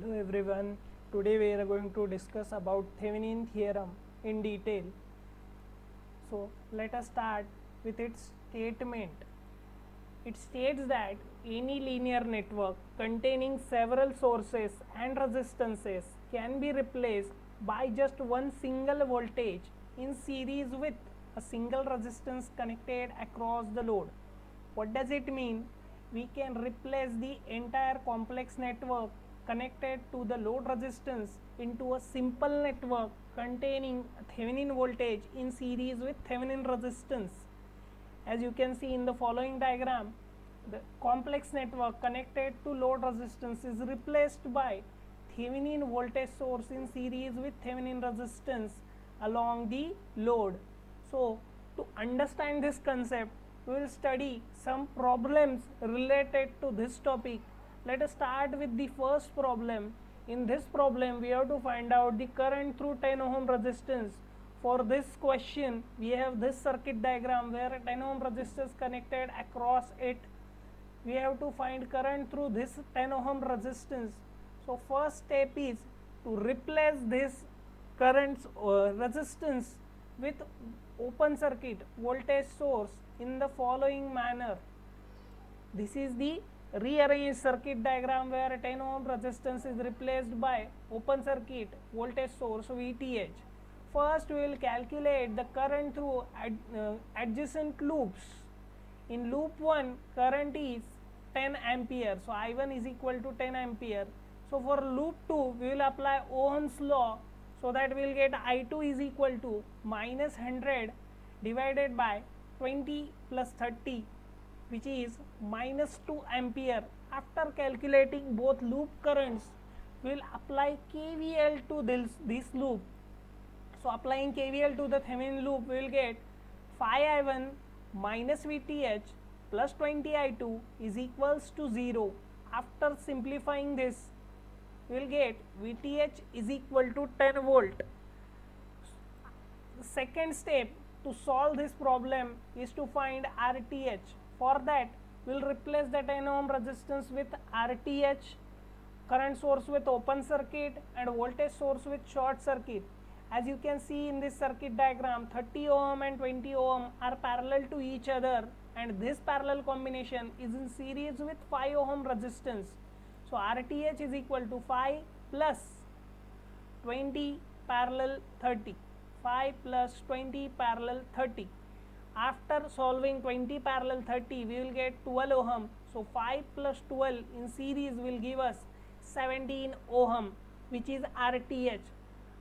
Hello everyone. Today we are going to discuss about Thevenin theorem in detail. So let us start with its statement. It states that any linear network containing several sources and resistances can be replaced by just one single voltage in series with a single resistance connected across the load. What does it mean? We can replace the entire complex network connected to the load resistance into a simple network containing Thevenin voltage in series with Thevenin resistance. As you can see in the following diagram, the complex network connected to load resistance is replaced by Thevenin voltage source in series with Thevenin resistance along the load. So to understand this concept, we will study some problems related to this topic. Let us start with the first problem. In this problem, we have to find out the current through 10 ohm resistance. For this question, we have this circuit diagram where a 10 ohm resistor is connected across it. We have to find current through this 10 ohm resistance. So first step is to replace this current resistance with open circuit voltage source in the following manner. This is the rearranged circuit diagram where 10 ohm resistance is replaced by open circuit voltage source VTH. First we will calculate the current through adjacent loops. In loop 1 current is 10 ampere, so I1 is equal to 10 ampere. So for loop 2 we will apply Ohm's law, so that we will get I2 is equal to minus 100 divided by 20 plus 30, which is minus 2 ampere. After calculating both loop currents, we will apply KVL to this loop. So applying KVL to the Thevenin loop, we will get 5I1 minus VTH plus 20I2 is equals to 0. After simplifying this, we will get VTH is equal to 10 volt. The second step to solve this problem is to find RTH. For that, we will replace the 10 ohm resistance with RTH, current source with open circuit and voltage source with short circuit. As you can see in this circuit diagram, 30 ohm and 20 ohm are parallel to each other, and this parallel combination is in series with 5 ohm resistance. So RTH is equal to 5 plus 20 parallel 30. 5 plus 20 parallel 30. After solving 20 parallel 30, we will get 12 ohm. So 5 plus 12 in series will give us 17 ohm, which is RTH.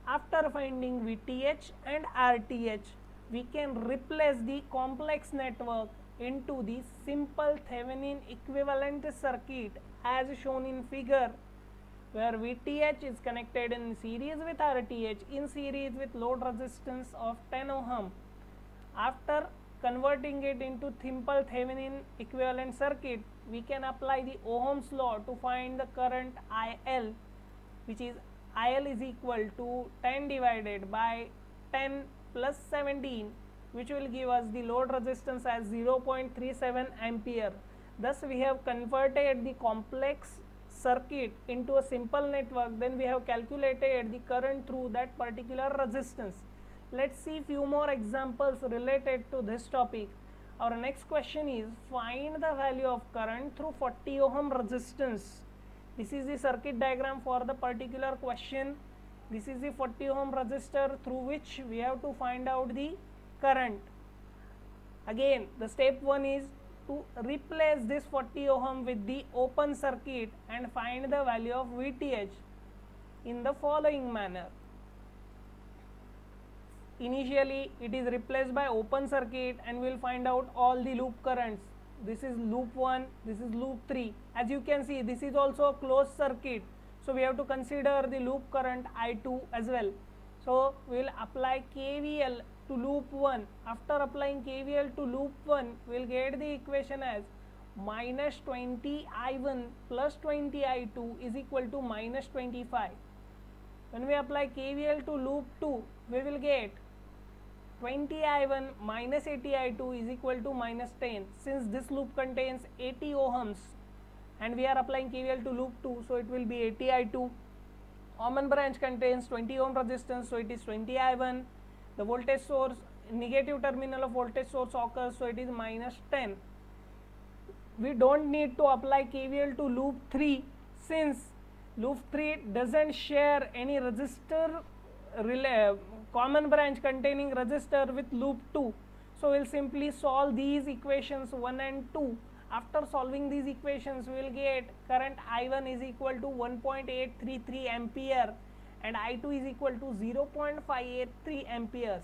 After finding VTH and RTH, we can replace the complex network into the simple Thevenin equivalent circuit as shown in figure, where VTH is connected in series with RTH in series with load resistance of 10 ohm. After converting it into simple Thevenin equivalent circuit, we can apply the Ohm's law to find the current IL, which is IL is equal to 10 divided by 10 plus 17, which will give us the load resistance as 0.37 ampere. Thus we have converted the complex circuit into a simple network. Then we have calculated the current through that particular resistance. Let's see few more examples related to this topic. Our next question is find the value of current through 40 ohm resistance. This is the circuit diagram for the particular question. This is the 40 ohm resistor through which we have to find out the current. Again, the step 1 is to replace this 40 ohm with the open circuit and find the value of VTH in the following manner. Initially it is replaced by open circuit and we will find out all the loop currents. This is loop 1, this is loop 3. As you can see, this is also a closed circuit, so we have to consider the loop current I2 as well. So we will apply KVL to loop 1. After applying KVL to loop 1, we will get the equation as minus 20 I1 plus 20 I2 is equal to minus 25. When we apply KVL to loop 2, we will get 20 I1 minus 80 I2 is equal to minus 10. Since this loop contains 80 ohms and we are applying KVL to loop 2, so it will be 80 I2 Common branch contains 20 ohm resistance, so it is 20 I1. The voltage source, negative terminal of voltage source occurs, so it is minus 10. We don't need to apply KVL to loop 3 since loop 3 doesn't share any resistor common branch containing resistor with loop 2. So we'll simply solve these equations 1 and 2. After solving these equations, we will get current I1 is equal to 1.833 ampere and I2 is equal to 0.583 amperes.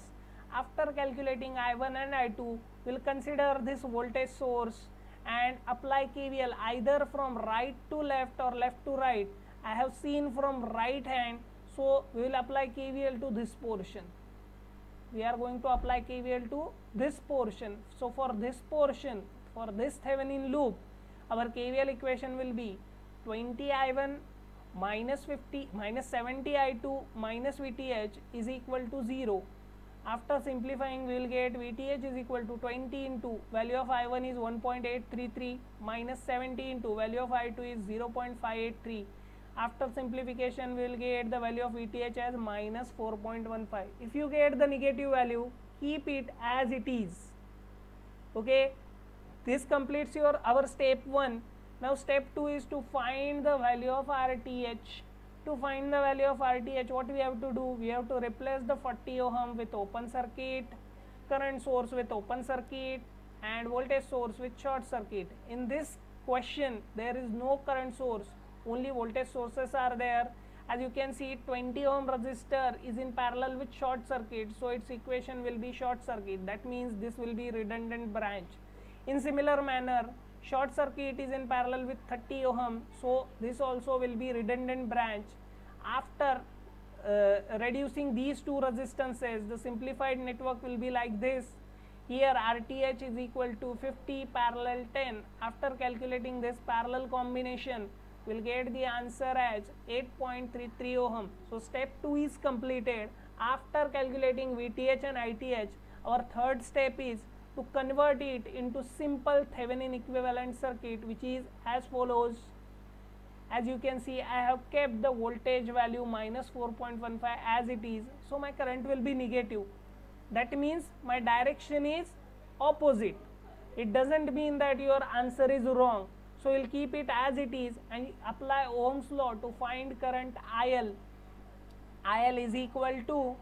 After calculating I1 and I2, we will consider this voltage source and apply KVL either from right to left or left to right. I have seen from right hand, so we will apply KVL to this portion. We are going to apply KVL to this portion. So for this portion, for this Thevenin loop, our KVL equation will be 20 I1 minus 70 I2 minus VTH is equal to 0. After simplifying, we will get VTH is equal to 20 into value of I1 is 1.833 minus 70 into value of I2 is 0.583. After simplification, we will get the value of VTH as minus 4.15. If you get the negative value, keep it as it is. Okay, this completes our step 1. Now step 2 is to find the value of RTH. To find the value of RTH, what we have to do? We have to replace the 40 ohm with open circuit, current source with open circuit, and voltage source with short circuit. In this question, there is no current source, only voltage sources are there. As you can see, 20 ohm resistor is in parallel with short circuit, so its equation will be short circuit. That means this will be redundant branch. In similar manner, short circuit is in parallel with 30 ohm, so this also will be redundant branch. After reducing these two resistances, the simplified network will be like this. Here RTH is equal to 50 parallel 10. After calculating this parallel combination, we'll get the answer as 8.33 ohm. So step 2 is completed. After calculating VTH and ITH, our third step is to convert it into simple Thevenin equivalent circuit, which is as follows. As you can see, I have kept the voltage value minus 4.15 as it is, so my current will be negative. That means my direction is opposite. It doesn't mean that your answer is wrong. So we'll keep it as it is and apply Ohm's law to find current IL. IL is equal to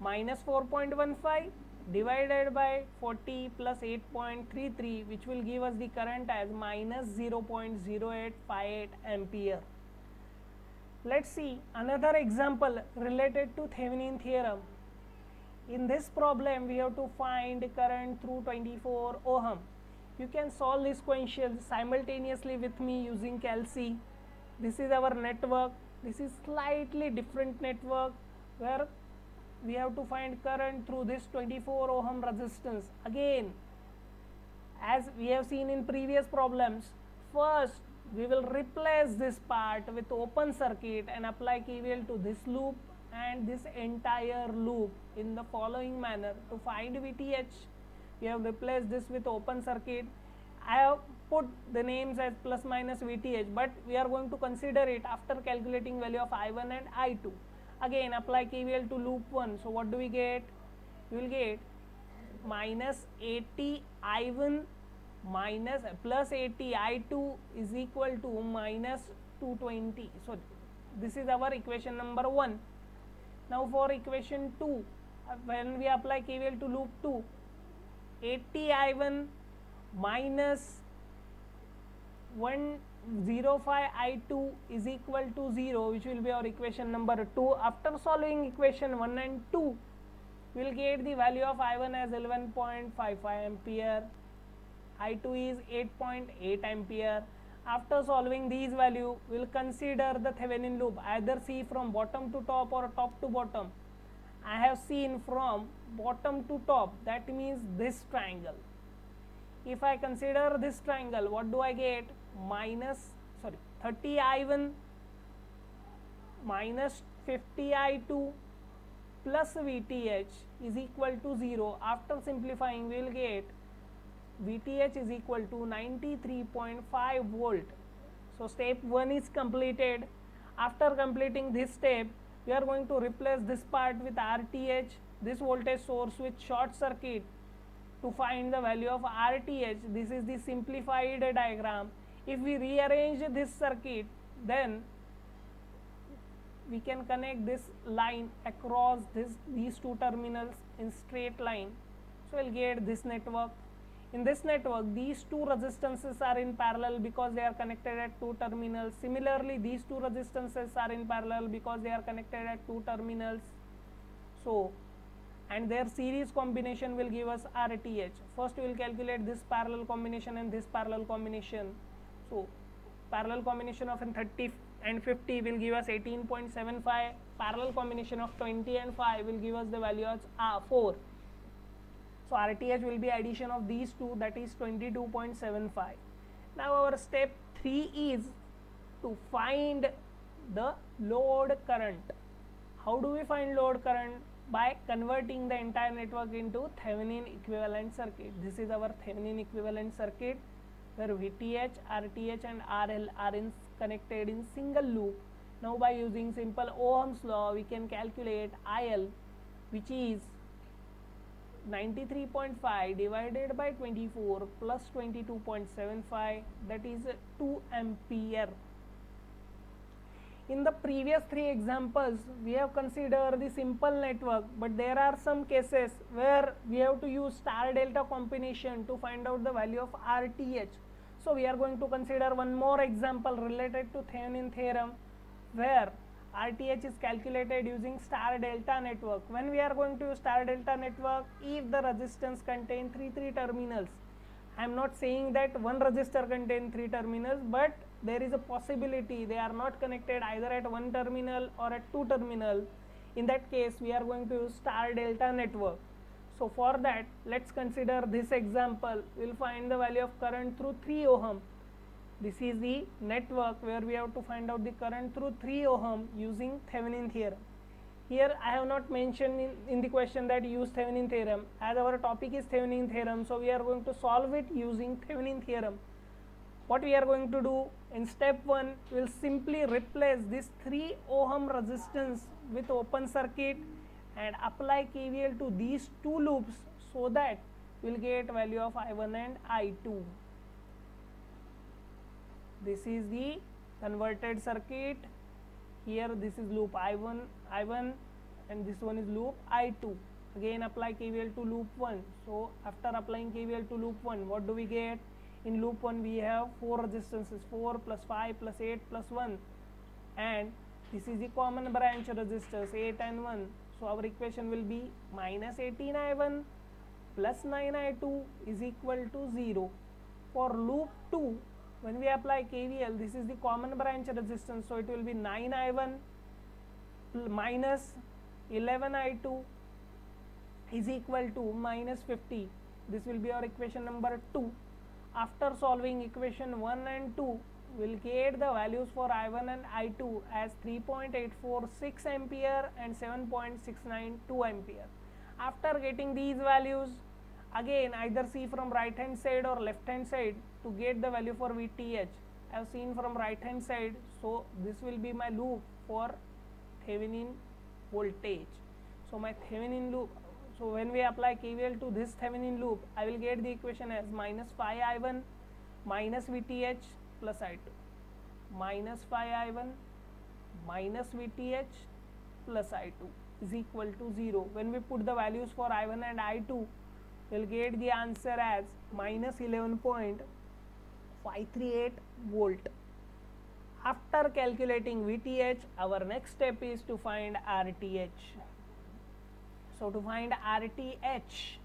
minus 4.15 divided by 40 plus 8.33, which will give us the current as minus 0.0858 ampere. Let's see another example related to Thevenin theorem. In this problem, we have to find current through 24 ohm. You can solve this question simultaneously with me using Calci. This is our network. This is slightly different network where we have to find current through this 24 ohm resistance. Again, as we have seen in previous problems, first we will replace this part with open circuit and apply KVL to this loop and this entire loop in the following manner. To find VTH, we have replaced this with open circuit. I have put the names as plus minus VTH, but we are going to consider it after calculating value of I1 and I2. Again, apply KVL to loop 1. So what do we get? We will get minus 80 I1 minus plus 80 I2 is equal to minus 220. So this is our equation number 1. Now for equation 2, when we apply KVL to loop 2, 80 I1 minus 105 I2 is equal to 0, which will be our equation number 2. After solving equation 1 and 2, we will get the value of I1 as 11.55 ampere, I2 is 8.8 ampere. After solving these values, we will consider the Thevenin loop, either see from bottom to top or top to bottom. I have seen from bottom to top, that means this triangle. If I consider this triangle, what do I get? 30 I1 minus 50 I2 plus VTH is equal to 0. After simplifying, we will get VTH is equal to 93.5 volt. So step 1 is completed. After completing this step, we are going to replace this part with RTH, this voltage source with short circuit to find the value of RTH. This is the simplified diagram. If we rearrange this circuit, then we can connect this line across these two terminals in straight line. So we'll get this network. In this network, these two resistances are in parallel because they are connected at two terminals. Similarly, these two resistances are in parallel because they are connected at two terminals. So, and their series combination will give us RTH. First, we will calculate this parallel combination and this parallel combination. So, parallel combination of 30 and 50 will give us 18.75. Parallel combination of 20 and 5 will give us the value as 4. So RTH will be addition of these two, that is 22.75. Now our step 3 is to find the load current. How do we find load current? By converting the entire network into Thevenin equivalent circuit. This is our Thevenin equivalent circuit where VTH, RTH and RL are connected in single loop. Now by using simple Ohm's law, we can calculate IL, which is 93.5 divided by 24 plus 22.75, that is 2 ampere. In the previous 3 examples, we have considered the simple network, but there are some cases where we have to use star delta combination to find out the value of RTH. So we are going to consider one more example related to Thevenin theorem where RTH is calculated using star delta network. When we are going to use star delta network, if the resistance contain 3 terminals, I am not saying that one resistor contain 3 terminals, but there is a possibility they are not connected either at one terminal or at 2 terminal. In that case, we are going to use star delta network. So for that, let's consider this example. We will find the value of current through 3 ohm. This is the network where we have to find out the current through 3 ohm using Thevenin theorem. Here I have not mentioned in the question that use Thevenin theorem, as our topic is Thevenin theorem, so we are going to solve it using Thevenin theorem. What we are going to do in step 1, we will simply replace this 3 ohm resistance with open circuit and apply KVL to these two loops so that we will get value of I1 and I2. This is the converted circuit. Here this is loop I1 and this one is loop I2. Again apply KVL to loop 1. So after applying KVL to loop 1, what do we get? In loop 1 we have 4 resistances, 4 plus 5 plus 8 plus 1, and this is the common branch resistors 8 and 1. So our equation will be minus 18 I1 plus 9 I2 is equal to 0. For loop 2, when we apply KVL, this is the common branch resistance, so it will be 9 I1 minus 11 I2 is equal to minus 50. This will be our equation number 2. After solving equation 1 and 2, we will get the values for I1 and I2 as 3.846 ampere and 7.692 ampere. After getting these values, again either see from right hand side or left hand side to get the value for VTH. I have seen from right hand side, so this will be my loop for Thevenin voltage. So my Thevenin loop, so when we apply KVL to this Thevenin loop, I will get the equation as minus 5 I1 minus VTH plus I2, minus 5 I1 minus VTH plus I2 is equal to 0. When we put the values for I1 and I2, we will get the answer as minus 11.538 volt. After calculating VTH, our next step is to find RTH. So to find RTH,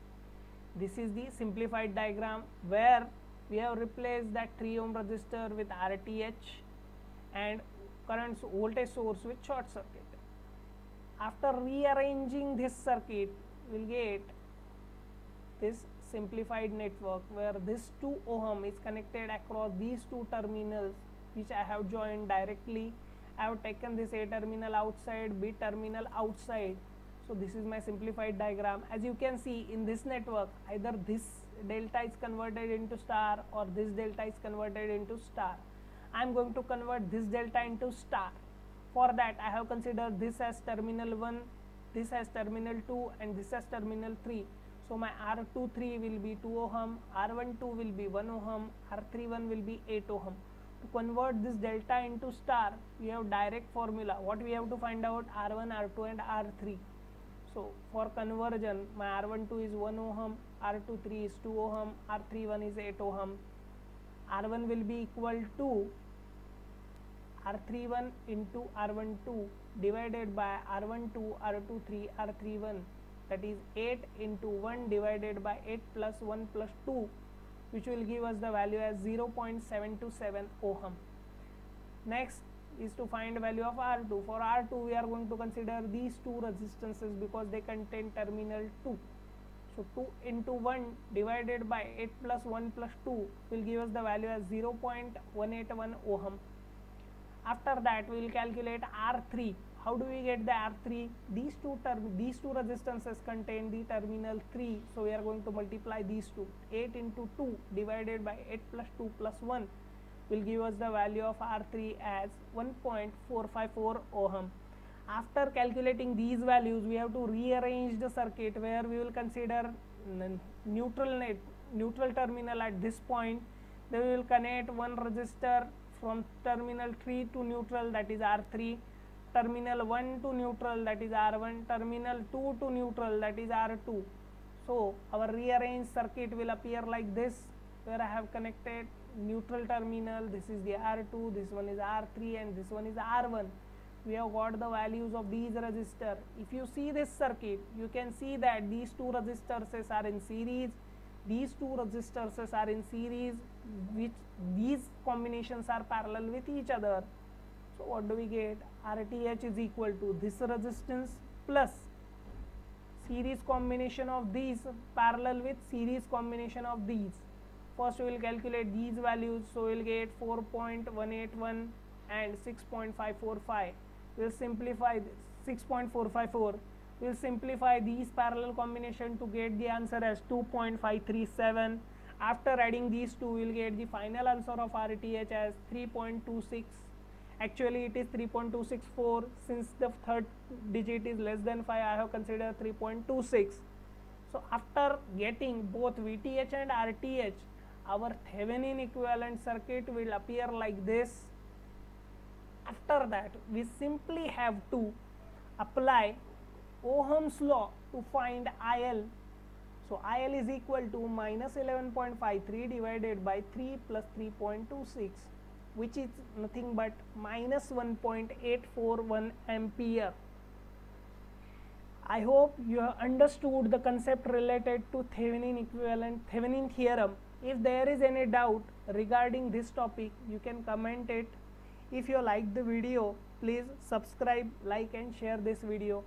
this is the simplified diagram where we have replaced that 3 ohm resistor with RTH and current voltage source with short circuit. After rearranging this circuit, we will get this simplified network where this 2 ohm is connected across these two terminals which I have joined directly. I have taken this A terminal outside, B terminal outside. So this is my simplified diagram. As you can see in this network, either this delta is converted into star or this delta is converted into star. I am going to convert this delta into star. For that I have considered this as terminal 1, this as terminal 2, and this as terminal 3. So my R23 will be 2 ohm, R12 will be 1 ohm, R31 will be 8 ohm. To convert this delta into star, we have direct formula. What we have to find out? R1, R2 and R3. So for conversion, my R12 is 1 ohm, R23 is 2 ohm, R31 is 8 ohm. R1 will be equal to R31 into R12 divided by R12, R23, R31, that is 8 into 1 divided by 8 plus 1 plus 2, which will give us the value as 0.727 ohm. Next is to find value of R2. For R2 we are going to consider these two resistances because they contain terminal 2. So 2 into 1 divided by 8 plus 1 plus 2 will give us the value as 0.181 ohm. After that we will calculate R3. How do we get the R3? These two resistances contain the terminal 3, so we are going to multiply these two. 8 into 2 divided by 8 plus 2 plus 1 will give us the value of R3 as 1.454 ohm. After calculating these values, we have to rearrange the circuit where we will consider neutral terminal at this point. Then we will connect one resistor from terminal 3 to neutral, that is R3, terminal 1 to neutral, that is R1, terminal 2 to neutral, that is R2. So our rearranged circuit will appear like this, where I have connected neutral terminal. This is the R2, this one is R3, and this one is R1. We have got the values of these resistors. If you see this circuit, you can see that these two resistors are in series, these two resistors are in series, which these combinations are parallel with each other. So what do we get? RTH is equal to this resistance plus series combination of these parallel with series combination of these. First we will calculate these values, so we will get 4.181 and 6.545. We will simplify this 6.454. We will simplify these parallel combination to get the answer as 2.537. After adding these two, we will get the final answer of RTH as 3.26. Actually it is 3.264. Since the third digit is less than 5, I have considered 3.26. So after getting both VTH and RTH, our Thevenin equivalent circuit will appear like this. After that, we simply have to apply Ohm's law to find IL. So IL is equal to minus 11.53 divided by 3 plus 3.26, which is nothing but minus 1.841 ampere. I hope you have understood the concept related to Thevenin theorem. If there is any doubt regarding this topic, you can comment it. If you like the video, please subscribe, like and share this video.